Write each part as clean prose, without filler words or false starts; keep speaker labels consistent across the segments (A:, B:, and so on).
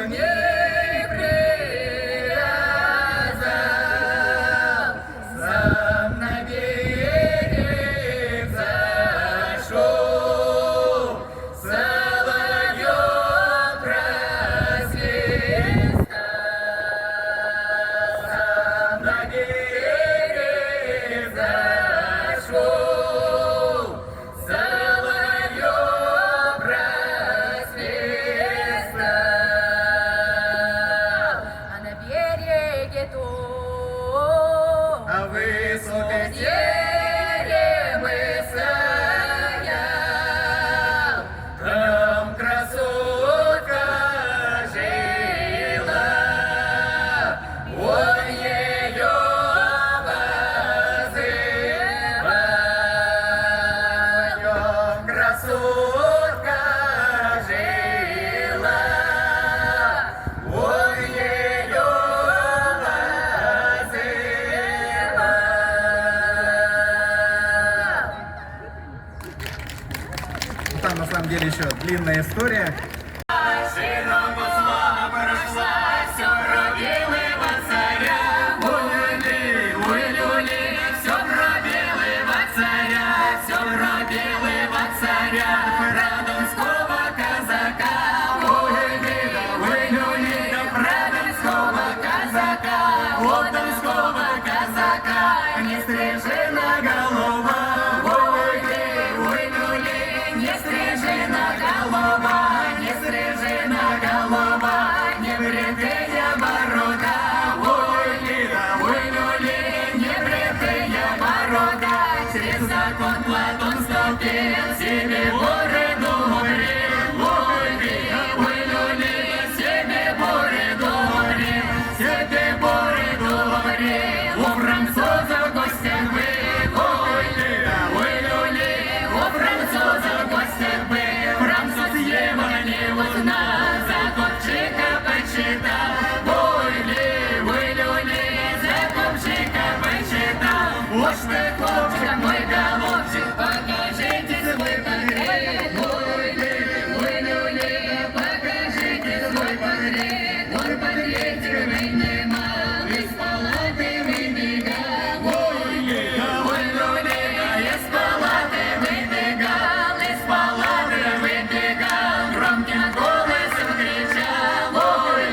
A: ней привязал, сам на берег зашел, соловьев просвистал, сам на берег зашел, соловьев просвистал,
B: А на береге том,
A: а высокой теремы стоял, там красотка жила, он ее возывал, там красотка жила, он ее возывал. Там на самом деле еще длинная история. Широко слава прошлась, все про белого царя. Ой, люли, все про белого царя, все про белого царя, про донского казака. Ой, люли, про донского казака, от донского казака не стрижена голова. Ой, люли, не стрижена голова, не стрижена голова, не бритая борода. Ой, люли, не бритая борода, через закон Платон ступил, себе бороду брил. Ой, люли, себе бороду брил, себе бороду брил, у французов гостях был. Ой, люли, у французов гостях был, француз его не узнал, закупчика почитал. Ой, люли, закупчика почитал. Уж ты, хлопчик, мой голубчик, покажите свой портрет. Ой, люли, покажите свой портрет. Он портретик вынимал, из палаты выбегал. Ой, люли, из палаты выбегал, из палаты выбегал, громким голосом кричал. Ой,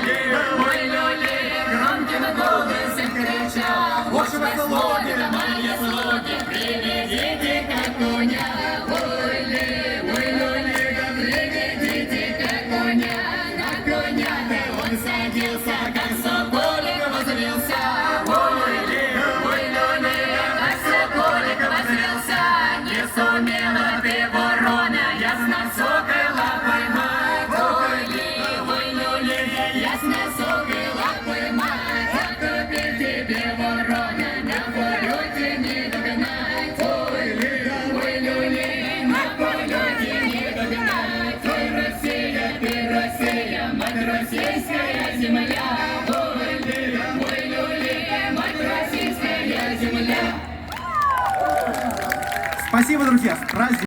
A: люли, громким голосом кричал. Уж вы, слуги, мои слуги, приведите как коня. Ой, люли, приведите как коня. На коня-то он садился, как соколик возвился. Ой, люли, как соколик возвился. Не сумела ты, ворона, ясно сокола поймать. Ой, люли, ясно сокола поймать. А теперь тебе, ворона, на полете не догнать. Ой, люли, на полете не догнать. Ой, Россия, ты Россия, мать российская земля. Ой, люли, мать российская земля.
C: Спасибо, друзья. С праздником!